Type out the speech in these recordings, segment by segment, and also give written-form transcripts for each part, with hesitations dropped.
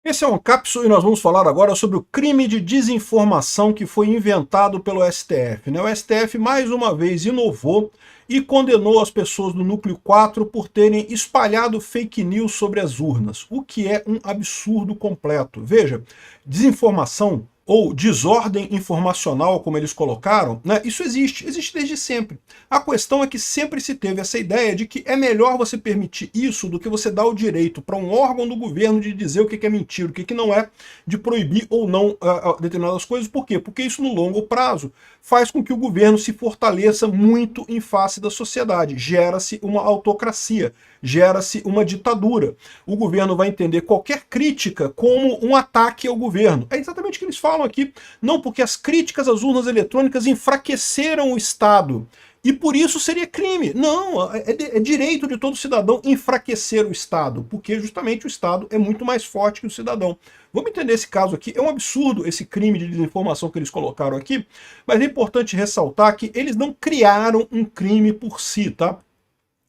Esse é um Cápsula e nós vamos falar agora sobre o crime de desinformação que foi inventado pelo STF. O STF mais uma vez inovou e condenou as pessoas do Núcleo 4 por terem espalhado fake news sobre as urnas, o que é um absurdo completo. Veja, desinformação ou desordem informacional, como eles colocaram, isso existe desde sempre. A questão é que sempre se teve essa ideia de que é melhor você permitir isso do que você dar o direito para um órgão do governo de dizer o que é mentira, o que não é, de proibir ou não determinadas coisas. Por quê? Porque isso no longo prazo faz com que o governo se fortaleça muito em face da sociedade. Gera-se uma autocracia, gera-se uma ditadura. O governo vai entender qualquer crítica como um ataque ao governo. É exatamente o que eles falam aqui. Não, porque as críticas às urnas eletrônicas enfraqueceram o Estado. E por isso seria crime. Não, é direito de todo cidadão enfraquecer o Estado, porque justamente o Estado é muito mais forte que o cidadão. Vamos entender esse caso aqui. É um absurdo esse crime de desinformação que eles colocaram aqui, mas é importante ressaltar que eles não criaram um crime por si, tá?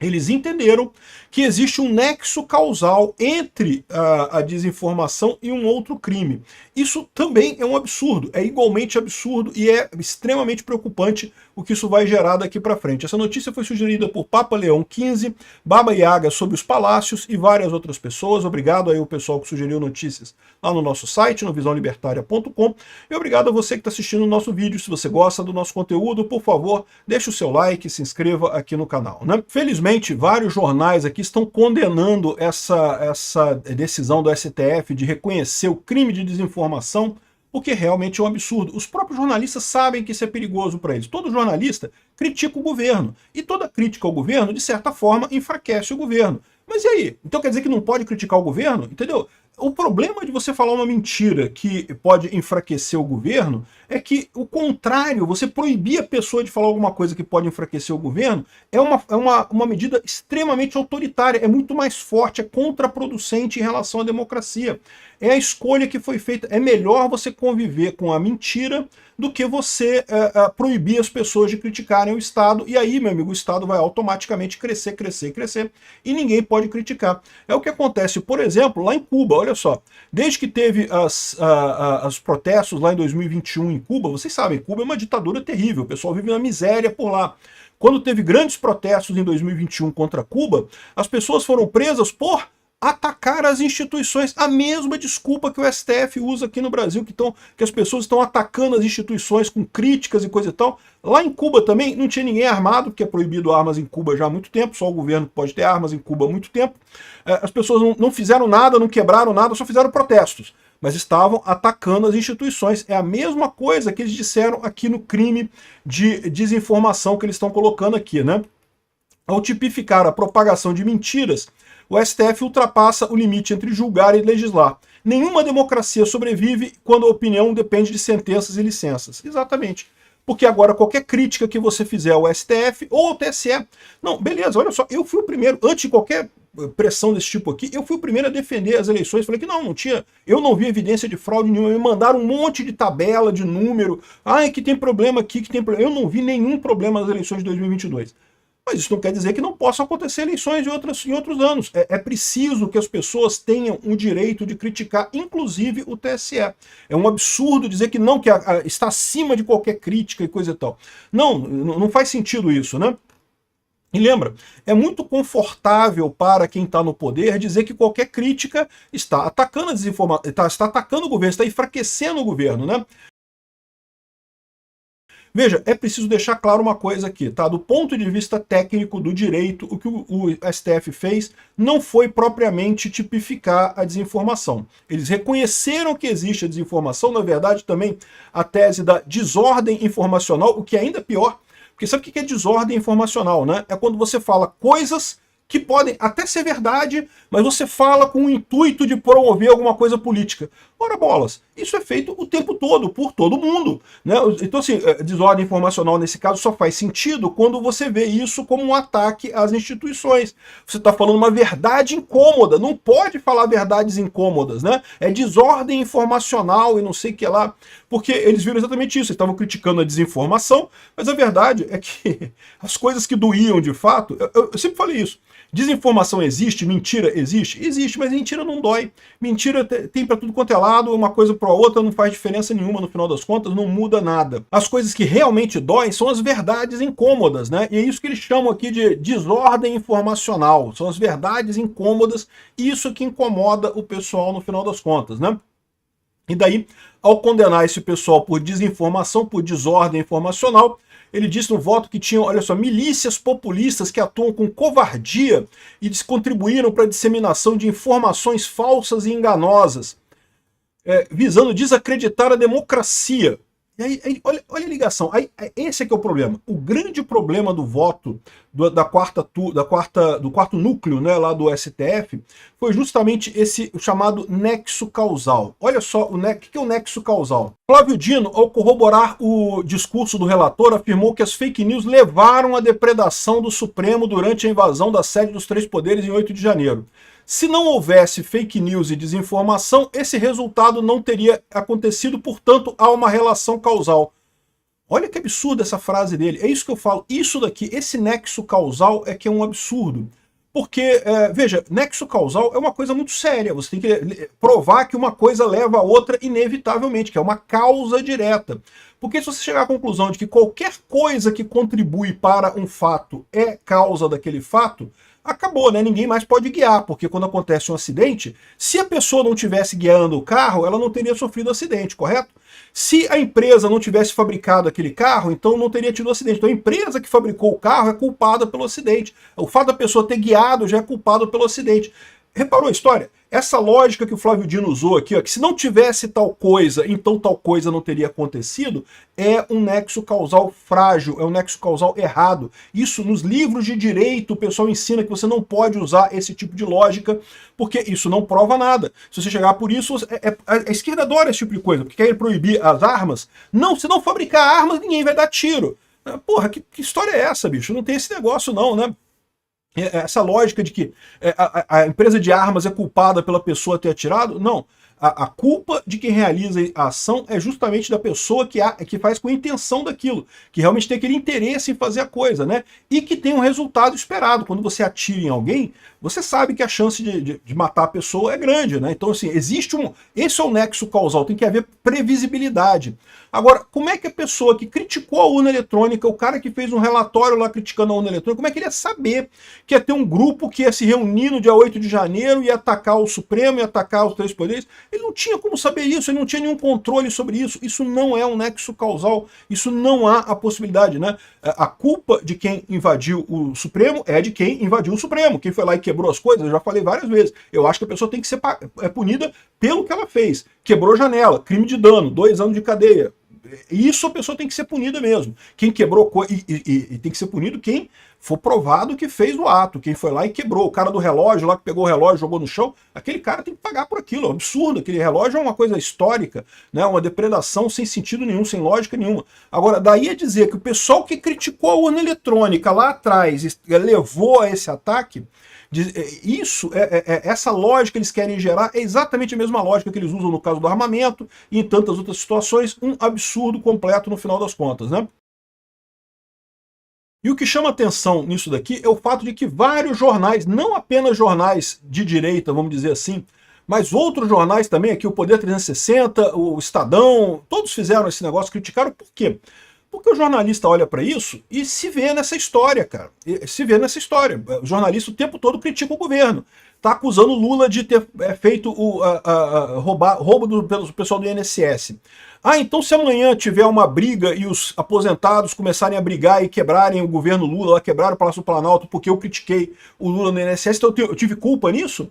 Eles entenderam que existe um nexo causal entre a desinformação e um outro crime. Isso também é um absurdo, é igualmente absurdo e é extremamente preocupante o que isso vai gerar daqui para frente. Essa notícia foi sugerida por Papa Leão XV, Baba Yaga sobre os palácios e várias outras pessoas. Obrigado aí ao pessoal que sugeriu notícias lá no nosso site, no visãolibertaria.com, e obrigado a você que está assistindo o nosso vídeo. Se você gosta do nosso conteúdo, por favor, deixe o seu like e se inscreva aqui no canal. Felizmente, vários jornais aqui estão condenando essa decisão do STF de reconhecer o crime de desinformação, porque realmente é um absurdo. Os próprios jornalistas sabem que isso é perigoso para eles. Todo jornalista critica o governo, e toda crítica ao governo, de certa forma, enfraquece o governo. Mas e aí? Então quer dizer que não pode criticar o governo? Entendeu? O problema de você falar uma mentira que pode enfraquecer o governo é que o contrário, você proibir a pessoa de falar alguma coisa que pode enfraquecer o governo, é uma medida extremamente autoritária, é muito mais forte, é contraproducente em relação à democracia. É a escolha que foi feita. É melhor você conviver com a mentira do que você proibir as pessoas de criticarem o Estado, e aí, meu amigo, o Estado vai automaticamente crescer, crescer, crescer, e ninguém pode criticar. É o que acontece, por exemplo, lá em Cuba. Olha só, desde que teve os protestos lá em 2021 em Cuba, vocês sabem, Cuba é uma ditadura terrível, o pessoal vive na miséria por lá. Quando teve grandes protestos em 2021 contra Cuba, as pessoas foram presas por atacar as instituições, a mesma desculpa que o STF usa aqui no Brasil, que as pessoas estão atacando as instituições com críticas e coisa e tal. Lá em Cuba também não tinha ninguém armado, porque é proibido armas em Cuba já há muito tempo, só o governo pode ter armas em Cuba há muito tempo. As pessoas não fizeram nada, não quebraram nada, só fizeram protestos, mas estavam atacando as instituições. É a mesma coisa que eles disseram aqui no crime de desinformação que eles estão colocando aqui, né? Ao tipificar a propagação de mentiras, o STF ultrapassa o limite entre julgar e legislar. Nenhuma democracia sobrevive quando a opinião depende de sentenças e licenças. Exatamente. Porque agora qualquer crítica que você fizer ao STF ou ao TSE... Não, beleza, olha só, eu fui o primeiro, antes de qualquer pressão desse tipo aqui, eu fui o primeiro a defender as eleições. Falei que não tinha, eu não vi evidência de fraude nenhuma. Me mandaram um monte de tabela, de número. Que tem problema aqui, que tem problema. Eu não vi nenhum problema nas eleições de 2022. Mas isso não quer dizer que não possam acontecer eleições em outros anos. É preciso que as pessoas tenham o direito de criticar, inclusive o TSE. É um absurdo dizer que não, que está acima de qualquer crítica e coisa e tal. Não faz sentido isso, né? E lembra, é muito confortável para quem está no poder dizer que qualquer crítica está atacando a desinformação, está atacando o governo, está enfraquecendo o governo, né? Veja, é preciso deixar claro uma coisa aqui, tá? Do ponto de vista técnico do direito, o que o STF fez não foi propriamente tipificar a desinformação. Eles reconheceram que existe a desinformação, na verdade também a tese da desordem informacional, o que é ainda pior, porque sabe o que é desordem informacional, né? É quando você fala coisas que podem até ser verdade, mas você fala com o intuito de promover alguma coisa política. Ora bolas, isso é feito o tempo todo, por todo mundo, né? Então assim, desordem informacional nesse caso só faz sentido quando você vê isso como um ataque às instituições. Você está falando uma verdade incômoda, não pode falar verdades incômodas, né? É desordem informacional e não sei o que lá, porque eles viram exatamente isso, eles estavam criticando a desinformação, mas a verdade é que as coisas que doíam de fato, eu sempre falei isso, Desinformação existe? Mentira existe? Existe, mas mentira não dói. Mentira tem para tudo quanto é lado, uma coisa para outra não faz diferença nenhuma no final das contas, não muda nada. As coisas que realmente doem são as verdades incômodas, né? E é isso que eles chamam aqui de desordem informacional. São as verdades incômodas, isso que incomoda o pessoal no final das contas, né? E daí, ao condenar esse pessoal por desinformação, por desordem informacional, ele disse no voto que tinham, olha só, milícias populistas que atuam com covardia e contribuíram para a disseminação de informações falsas e enganosas, visando desacreditar a democracia. E aí olha a ligação, esse é que é o problema. O grande problema do voto do quarto núcleo, né, lá do STF, foi justamente esse chamado nexo causal. Olha só, o que é o nexo causal? Flávio Dino, ao corroborar o discurso do relator, afirmou que as fake news levaram à depredação do Supremo durante a invasão da sede dos três poderes em 8 de janeiro. Se não houvesse fake news e desinformação, esse resultado não teria acontecido, portanto, há uma relação causal. Olha que absurda essa frase dele. É isso que eu falo. Isso daqui, esse nexo causal é que é um absurdo. Porque, veja, nexo causal é uma coisa muito séria. Você tem que provar que uma coisa leva a outra inevitavelmente, que é uma causa direta. Porque se você chegar à conclusão de que qualquer coisa que contribui para um fato é causa daquele fato, acabou, né? Ninguém mais pode guiar, porque quando acontece um acidente, se a pessoa não estivesse guiando o carro, ela não teria sofrido acidente, correto? Se a empresa não tivesse fabricado aquele carro, então não teria tido acidente. Então a empresa que fabricou o carro é culpada pelo acidente. O fato da pessoa ter guiado já é culpado pelo acidente. Reparou a história? Essa lógica que o Flávio Dino usou aqui, ó, que se não tivesse tal coisa, então tal coisa não teria acontecido, é um nexo causal frágil, é um nexo causal errado. Isso nos livros de direito o pessoal ensina que você não pode usar esse tipo de lógica, porque isso não prova nada. Se você chegar por isso, a esquerda adora esse tipo de coisa, porque quer proibir as armas. Não, se não fabricar armas, ninguém vai dar tiro. Porra, que história é essa, bicho? Não tem esse negócio não, né? Essa lógica de que a empresa de armas é culpada pela pessoa ter atirado, não. A culpa de quem realiza a ação é justamente da pessoa que faz com a intenção daquilo, que realmente tem aquele interesse em fazer a coisa, né? E que tem um resultado esperado. Quando você atira em alguém, você sabe que a chance de matar a pessoa é grande, né? Então, assim, esse é o nexo causal, tem que haver previsibilidade. Agora, como é que a pessoa que criticou a urna eletrônica, o cara que fez um relatório lá criticando a urna eletrônica, como é que ele ia saber que ia ter um grupo que ia se reunir no dia 8 de janeiro, ia atacar o Supremo, ia atacar os três poderes? Ele não tinha como saber isso, ele não tinha nenhum controle sobre isso. Isso não é um nexo causal, isso não há a possibilidade, né? A culpa de quem invadiu o Supremo é de quem invadiu o Supremo. Quem foi lá e quebrou as coisas, eu já falei várias vezes. Eu acho que a pessoa tem que ser punida pelo que ela fez. Quebrou janela, crime de dano, 2 anos de cadeia. Isso a pessoa tem que ser punida mesmo. Quem quebrou e tem que ser punido quem for provado que fez o ato, quem foi lá e quebrou. O cara do relógio lá que pegou o relógio, jogou no chão, aquele cara tem que pagar por aquilo. É um absurdo. Aquele relógio é uma coisa histórica, né? Uma depredação sem sentido nenhum, sem lógica nenhuma. Agora, daí a dizer que o pessoal que criticou a urna eletrônica lá atrás levou a esse ataque, essa lógica que eles querem gerar é exatamente a mesma lógica que eles usam no caso do armamento e em tantas outras situações, um absurdo completo no final das contas, né? E o que chama atenção nisso daqui é o fato de que vários jornais, não apenas jornais de direita, vamos dizer assim, mas outros jornais também, aqui o Poder 360, o Estadão, todos fizeram esse negócio, criticaram. Por quê? Porque o jornalista olha para isso e se vê nessa história, cara. Se vê nessa história. O jornalista o tempo todo critica o governo. Está acusando o Lula de ter feito o roubo pelo pessoal do INSS. Então se amanhã tiver uma briga e os aposentados começarem a brigar e quebrarem o governo Lula, lá quebraram o Palácio Planalto porque eu critiquei o Lula no INSS, então eu tive culpa nisso?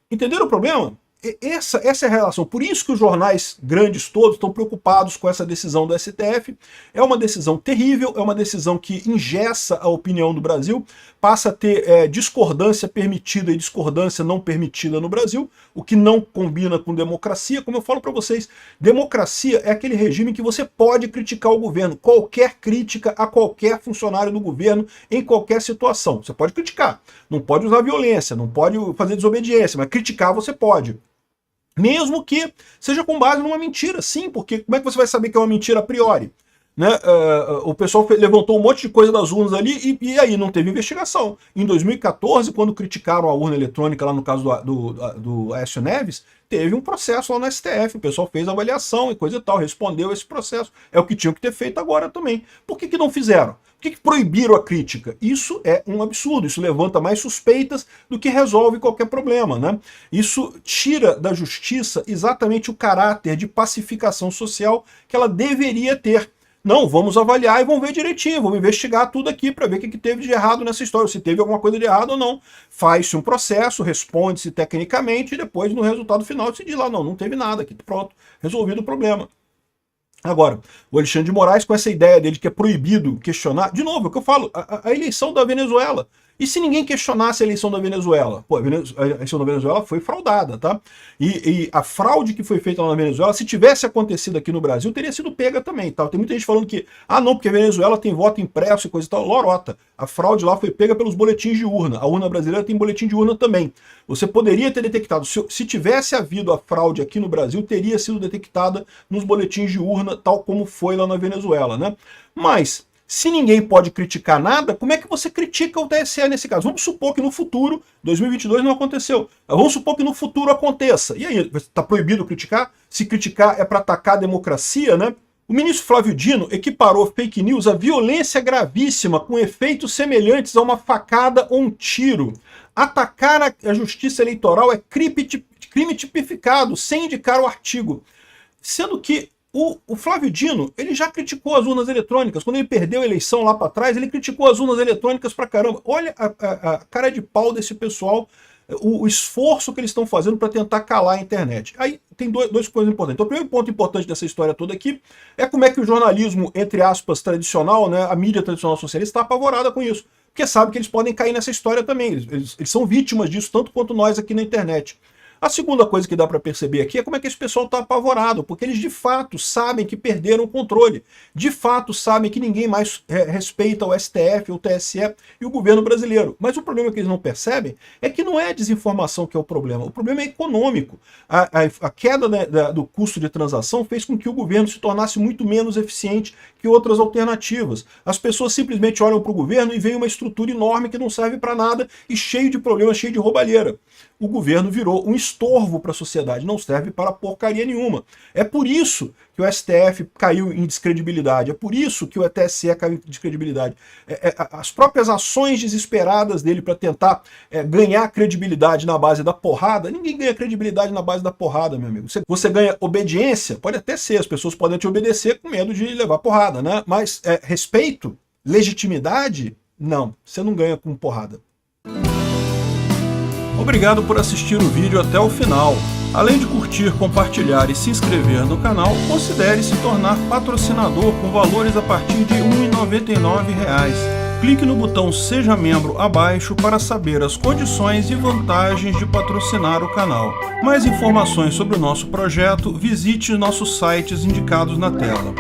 Entenderam o problema? Essa é a relação. Por isso que os jornais grandes todos estão preocupados com essa decisão do STF. É uma decisão terrível, é uma decisão que engessa a opinião do Brasil, passa a ter discordância permitida e discordância não permitida no Brasil, o que não combina com democracia. Como eu falo para vocês, democracia é aquele regime em que você pode criticar o governo, qualquer crítica a qualquer funcionário do governo, em qualquer situação. Você pode criticar, não pode usar violência, não pode fazer desobediência, mas criticar você pode. Mesmo que seja com base numa mentira, sim, porque como é que você vai saber que é uma mentira a priori? né? O pessoal levantou um monte de coisa das urnas ali e aí não teve investigação. Em 2014, quando criticaram a urna eletrônica lá no caso do Aécio Neves, teve um processo lá no STF, o pessoal fez avaliação e coisa e tal, respondeu esse processo. É o que tinham que ter feito agora também. Por que não fizeram? Por que proibiram a crítica? Isso é um absurdo, isso levanta mais suspeitas do que resolve qualquer problema, né? Isso tira da justiça exatamente o caráter de pacificação social que ela deveria ter. Não, vamos avaliar e vamos ver direitinho, vamos investigar tudo aqui para ver o que teve de errado nessa história, se teve alguma coisa de errado ou não. Faz-se um processo, responde-se tecnicamente e depois no resultado final se diz lá, não teve nada aqui, pronto, resolvido o problema. Agora, o Alexandre de Moraes, com essa ideia dele que é proibido questionar, de novo, é o que eu falo, a eleição da Venezuela. E se ninguém questionasse a eleição da Venezuela? Pô, a eleição da Venezuela foi fraudada, tá? E a fraude que foi feita lá na Venezuela, se tivesse acontecido aqui no Brasil, teria sido pega também, tá? Tem muita gente falando que, não, porque a Venezuela tem voto impresso e coisa e tal. Lorota. A fraude lá foi pega pelos boletins de urna. A urna brasileira tem boletim de urna também. Você poderia ter detectado, se tivesse havido a fraude aqui no Brasil, teria sido detectada nos boletins de urna, tal como foi lá na Venezuela, né? Mas se ninguém pode criticar nada, como é que você critica o TSE nesse caso? Vamos supor que no futuro, 2022 não aconteceu, vamos supor que no futuro aconteça. E aí, está proibido criticar? Se criticar é para atacar a democracia, né? O ministro Flávio Dino equiparou fake news a violência gravíssima com efeitos semelhantes a uma facada ou um tiro. Atacar a justiça eleitoral é crime tipificado, sem indicar o artigo. Sendo que o Flávio Dino, ele já criticou as urnas eletrônicas. Quando ele perdeu a eleição lá para trás, ele criticou as urnas eletrônicas pra caramba. Olha a cara de pau desse pessoal, o esforço que eles estão fazendo para tentar calar a internet. Aí tem duas coisas importantes. Então, o primeiro ponto importante dessa história toda aqui é como é que o jornalismo, entre aspas, tradicional, né, a mídia tradicional socialista, está apavorada com isso. Porque sabe que eles podem cair nessa história também. Eles são vítimas disso, tanto quanto nós aqui na internet. A segunda coisa que dá para perceber aqui é como é que esse pessoal está apavorado, porque eles de fato sabem que perderam o controle, de fato sabem que ninguém mais respeita o STF, o TSE e o governo brasileiro. Mas o problema que eles não percebem é que não é a desinformação que é o problema é econômico. A queda, né, do custo de transação fez com que o governo se tornasse muito menos eficiente que outras alternativas. As pessoas simplesmente olham para o governo e veem uma estrutura enorme que não serve para nada e cheio de problemas, cheio de roubalheira. O governo virou um estorvo para a sociedade, não serve para porcaria nenhuma. É por isso que o STF caiu em descredibilidade, é por isso que o TSE caiu em descredibilidade. As próprias ações desesperadas dele para tentar ganhar credibilidade na base da porrada, ninguém ganha credibilidade na base da porrada, meu amigo. Você ganha obediência, pode até ser, as pessoas podem te obedecer com medo de levar porrada, né? Mas respeito, legitimidade, não, você não ganha com porrada. Obrigado por assistir o vídeo até o final. Além de curtir, compartilhar e se inscrever no canal, considere se tornar patrocinador com valores a partir de R$ 1,99. Clique no botão Seja Membro abaixo para saber as condições e vantagens de patrocinar o canal. Mais informações sobre o nosso projeto, visite nossos sites indicados na tela.